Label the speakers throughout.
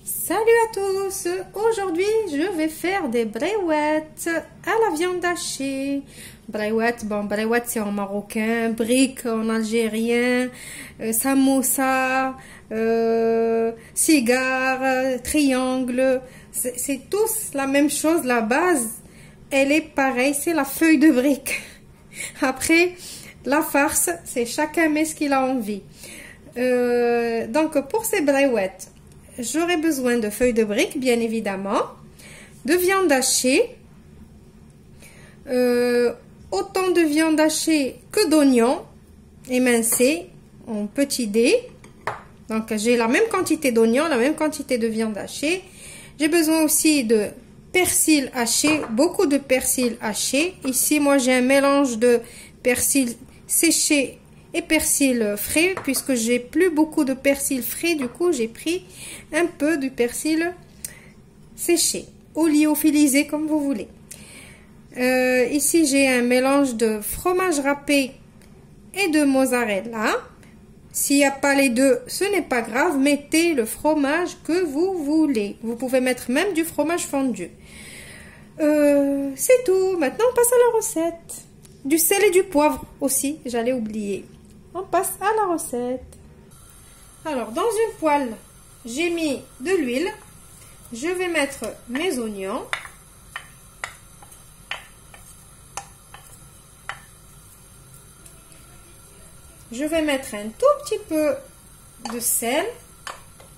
Speaker 1: Salut à tous! Aujourd'hui, je vais faire des brouettes à la viande hachée. Brouettes, bon, brouettes c'est en marocain, briques en algérien, samoussa, cigare, triangle. C'est tous la même chose, la base, elle est pareille, c'est la feuille de brique. Après, la farce, c'est chacun met ce qu'il a envie. Donc, pour ces brouettes, j'aurai besoin de feuilles de briques, bien évidemment, de viande hachée, autant de viande hachée que d'oignons émincés en petits dés. Donc, j'ai la même quantité d'oignons, la même quantité de viande hachée. J'ai besoin aussi de persil haché, beaucoup de persil haché. Ici, moi, j'ai un mélange de persil séché et persil frais, puisque j'ai plus beaucoup de persil frais, du coup j'ai pris un peu du persil séché ou lyophilisé comme vous voulez. Ici j'ai un mélange de fromage râpé et de mozzarella. S'il n'y a pas les deux, ce n'est pas grave, mettez le fromage que vous voulez. Vous pouvez mettre même du fromage fondu. C'est tout. Maintenant on passe à la recette. Du sel et du poivre aussi, j'allais oublier. On passe à la recette. Alors, dans une poêle, j'ai mis de l'huile. Je vais mettre mes oignons. Je vais mettre un tout petit peu de sel.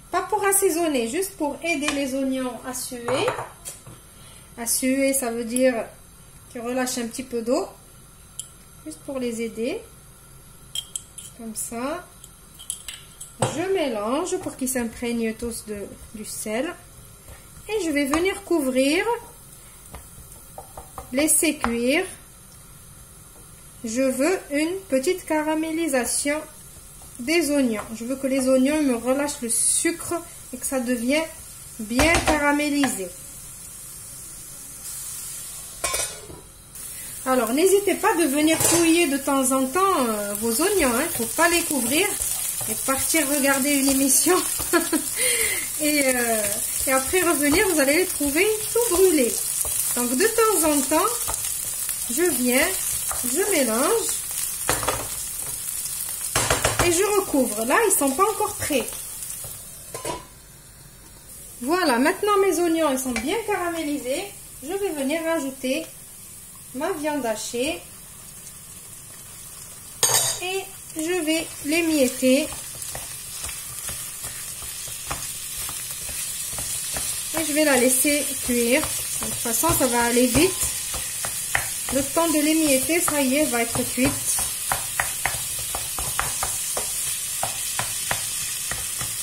Speaker 1: Pas pour assaisonner, juste pour aider les oignons à suer. À suer, ça veut dire qu'ils relâchent un petit peu d'eau. Juste pour les aider. Comme ça, je mélange pour qu'ils s'imprègnent tous du sel. Et je vais venir couvrir, laisser cuire. Je veux une petite caramélisation des oignons. Je veux que les oignons me relâchent le sucre et que ça devienne bien caramélisé. Alors, n'hésitez pas de venir fouiller de temps en temps vos oignons. Il ne faut pas les couvrir et partir regarder une émission. et après revenir, vous allez les trouver tout brûlés. Donc, de temps en temps, je viens, je mélange et je recouvre. Là, ils ne sont pas encore prêts. Voilà, maintenant mes oignons ils sont bien caramélisés. Je vais venir rajouter ma viande hachée et je vais l'émietter et je vais la laisser cuire. De toute façon ça va aller vite, le temps de l'émietter, ça y est, elle va être cuite.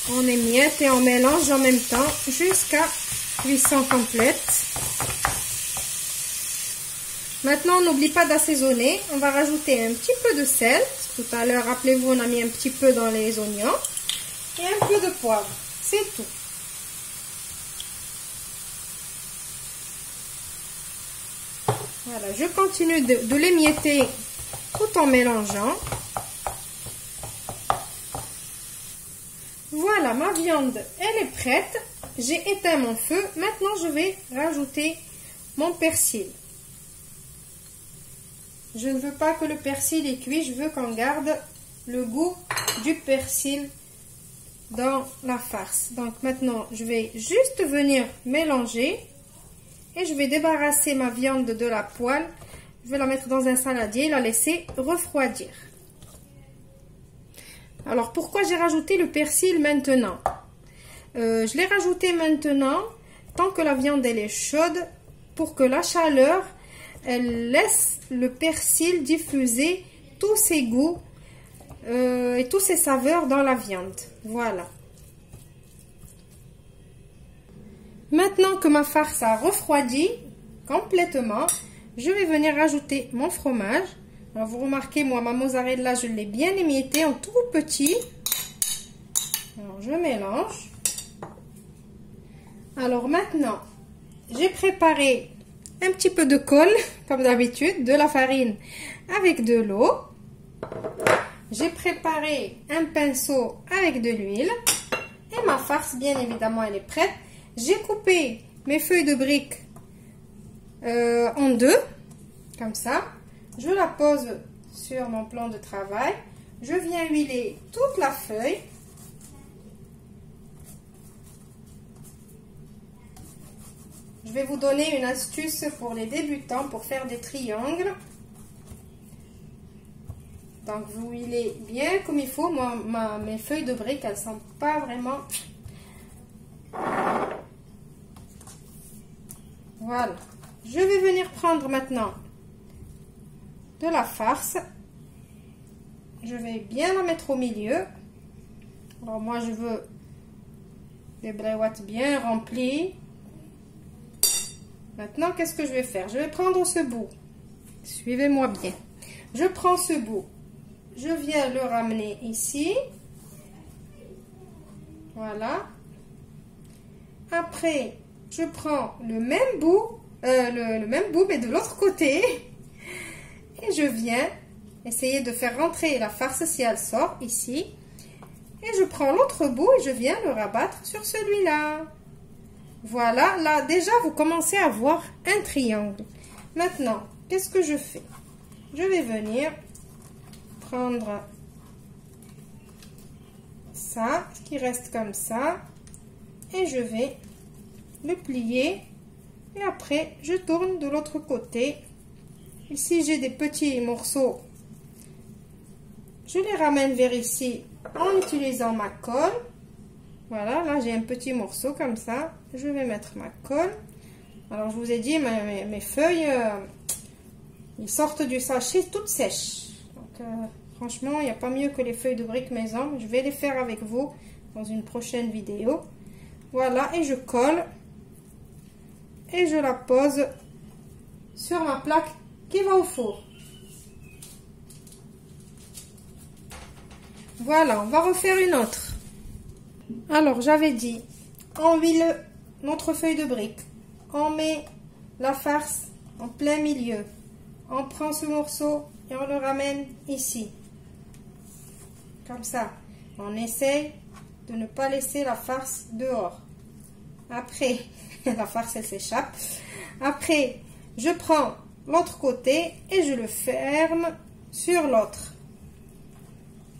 Speaker 1: On émiette et on mélange en même temps jusqu'à cuisson complète. Maintenant, on n'oublie pas d'assaisonner. On va rajouter un petit peu de sel. Tout à l'heure, rappelez-vous, on a mis un petit peu dans les oignons. Et un peu de poivre. C'est tout. Voilà, je continue de l'émietter tout en mélangeant. Voilà, ma viande, elle est prête. J'ai éteint mon feu. Maintenant, je vais rajouter mon persil. Je ne veux pas que le persil est cuit, je veux qu'on garde le goût du persil dans la farce. Donc maintenant, je vais juste venir mélanger et je vais débarrasser ma viande de la poêle. Je vais la mettre dans un saladier et la laisser refroidir. Alors, pourquoi j'ai rajouté le persil maintenant? Je l'ai rajouté maintenant, tant que la viande elle est chaude, pour que la chaleur elle laisse le persil diffuser tous ses goûts et toutes ses saveurs dans la viande. Voilà. Maintenant que ma farce a refroidi complètement, je vais venir rajouter mon fromage. Alors vous remarquez, moi, ma mozzarella, je l'ai bien émiettée en tout petit. Alors, je mélange. Alors maintenant, j'ai préparé un petit peu de colle, comme d'habitude, de la farine avec de l'eau. J'ai préparé un pinceau avec de l'huile Et ma farce, bien évidemment, elle est prête. J'ai coupé mes feuilles de briques en deux, comme ça. Je la pose sur mon plan de travail. Je viens huiler toute la feuille. Je vais vous donner une astuce pour les débutants pour faire des triangles. Donc vous huilez bien comme il faut. Moi, mes feuilles de briques, elles ne sont pas vraiment... Voilà. Je vais venir prendre maintenant de la farce. Je vais bien la mettre au milieu. Alors moi je veux des brouettes bien remplies. Maintenant qu'est-ce que je vais faire? Je vais prendre ce bout. Suivez-moi bien. Je prends ce bout. Je viens le ramener ici. Voilà. Après, je prends le même bout, le même bout mais de l'autre côté. Et je viens essayer de faire rentrer la farce si elle sort ici. Et je prends l'autre bout et je viens le rabattre sur celui-là. Voilà, là déjà vous commencez à voir un triangle. Maintenant, qu'est-ce que je fais? Je vais venir prendre ça, ce qui reste comme ça. Et je vais le plier. Et après, je tourne de l'autre côté. Ici, j'ai des petits morceaux. Je les ramène vers ici en utilisant ma colle. Voilà, là j'ai un petit morceau comme ça. Je vais mettre ma colle. Alors je vous ai dit, mes feuilles, ils sortent du sachet toutes sèches. Donc franchement, il n'y a pas mieux que les feuilles de briques maison. Je vais les faire avec vous dans une prochaine vidéo. Voilà, et je colle. Et je la pose sur ma plaque qui va au four. Voilà, on va refaire une autre. Alors, j'avais dit, on huile notre feuille de brique. On met la farce en plein milieu. On prend ce morceau et on le ramène ici. Comme ça. On essaye de ne pas laisser la farce dehors. Après, la farce, elle s'échappe. Après, je prends l'autre côté et je le ferme sur l'autre.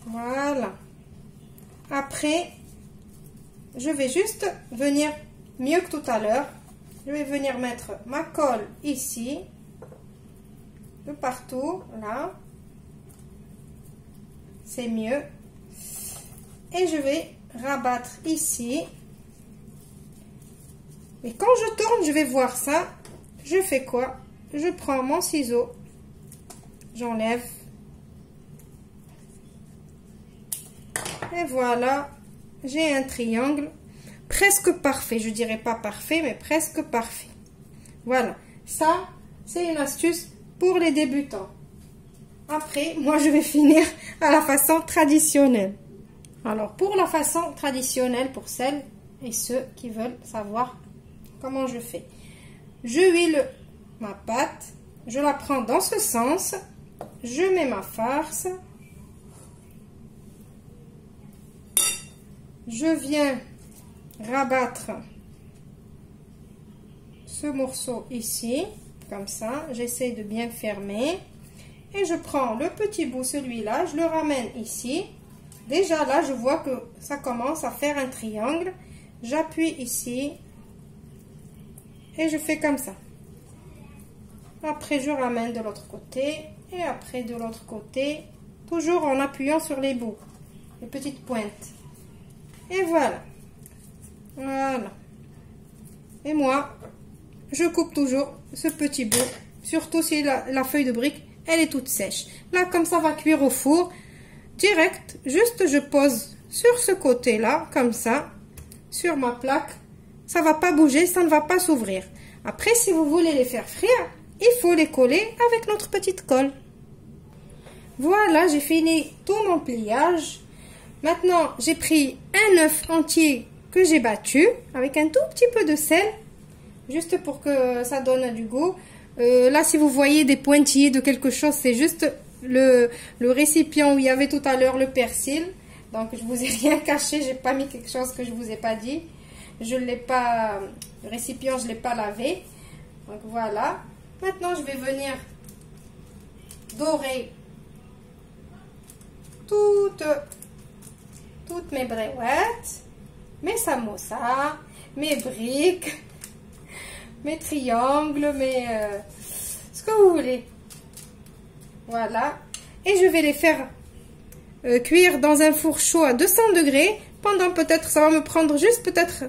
Speaker 1: Voilà. Après, je vais juste venir mieux que tout à l'heure. Je vais venir mettre ma colle ici, de partout, là. C'est mieux. Et je vais rabattre ici. Et quand je tourne, je vais voir ça. Je fais quoi? Je prends mon ciseau. J'enlève. Et voilà, j'ai un triangle presque parfait. Je dirais pas parfait, mais presque parfait. Voilà, ça, c'est une astuce pour les débutants. Après, moi, je vais finir à la façon traditionnelle. Alors, pour la façon traditionnelle, pour celles et ceux qui veulent savoir comment je fais. Je huile ma pâte, je la prends dans ce sens, je mets ma farce. Je viens rabattre ce morceau ici, comme ça. J'essaie de bien fermer. Et je prends le petit bout, celui-là, je le ramène ici. Déjà là, je vois que ça commence à faire un triangle. J'appuie ici. Et je fais comme ça. Après, je ramène de l'autre côté. Et après, de l'autre côté. Toujours en appuyant sur les bouts, les petites pointes. Et voilà. Voilà. Et moi, je coupe toujours ce petit bout. Surtout si la feuille de brique, elle est toute sèche. Là, comme ça va cuire au four, direct, juste je pose sur ce côté-là, comme ça, sur ma plaque. Ça va pas bouger, ça ne va pas s'ouvrir. Après, si vous voulez les faire frire, il faut les coller avec notre petite colle. Voilà, j'ai fini tout mon pliage. Maintenant, j'ai pris un œuf entier que j'ai battu avec un tout petit peu de sel, juste pour que ça donne du goût. Là, si vous voyez des pointillés de quelque chose, c'est juste le récipient où il y avait tout à l'heure le persil. Donc je vous ai rien caché, j'ai pas mis quelque chose que je vous ai pas dit. Je l'ai pas, le récipient je l'ai pas lavé. Donc voilà. Maintenant je vais venir dorer toutes mes brouettes, mes samosas, mes briques, mes triangles, ce que vous voulez. Voilà. Et je vais les faire cuire dans un four chaud à 200 degrés pendant peut-être, ça va me prendre juste peut-être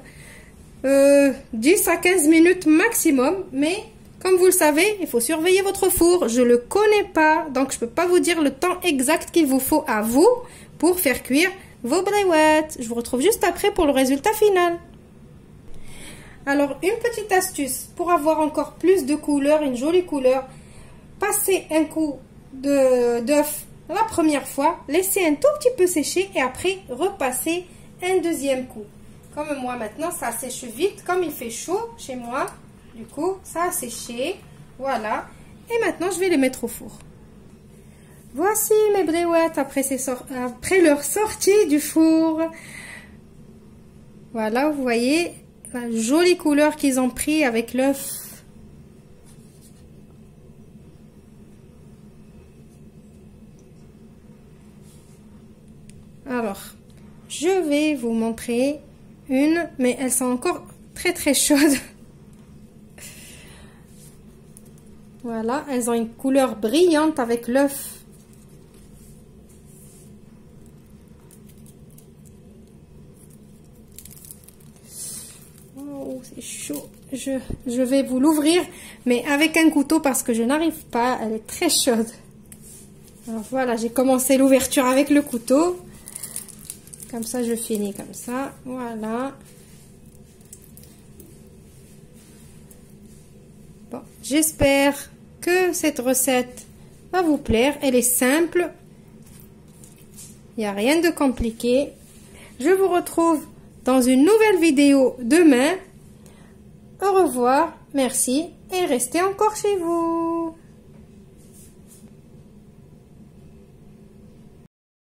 Speaker 1: 10 à 15 minutes maximum. Mais comme vous le savez, il faut surveiller votre four. Je ne le connais pas, donc je ne peux pas vous dire le temps exact qu'il vous faut à vous pour faire cuire vos brouettes. Je vous retrouve juste après pour le résultat final. Alors, une petite astuce pour avoir encore plus de couleur, une jolie couleur. Passez un coup d'œuf la première fois, laissez un tout petit peu sécher et après repassez un deuxième coup. Comme moi maintenant, ça sèche vite, comme il fait chaud chez moi, du coup ça a séché, voilà. Et maintenant je vais les mettre au four. Voici mes brouettes après leur sortie du four. Voilà, vous voyez la jolie couleur qu'ils ont pris avec l'œuf. Alors, je vais vous montrer une, mais elles sont encore très très chaudes. Voilà, elles ont une couleur brillante avec l'œuf. Oh, c'est chaud. Je vais vous l'ouvrir, mais avec un couteau parce que je n'arrive pas. Elle est très chaude. Alors voilà, j'ai commencé l'ouverture avec le couteau. Comme ça, je finis comme ça. Voilà. Bon, j'espère que cette recette va vous plaire. Elle est simple. Il n'y a rien de compliqué. Je vous retrouve dans une nouvelle vidéo demain. Au revoir, merci et restez encore chez vous.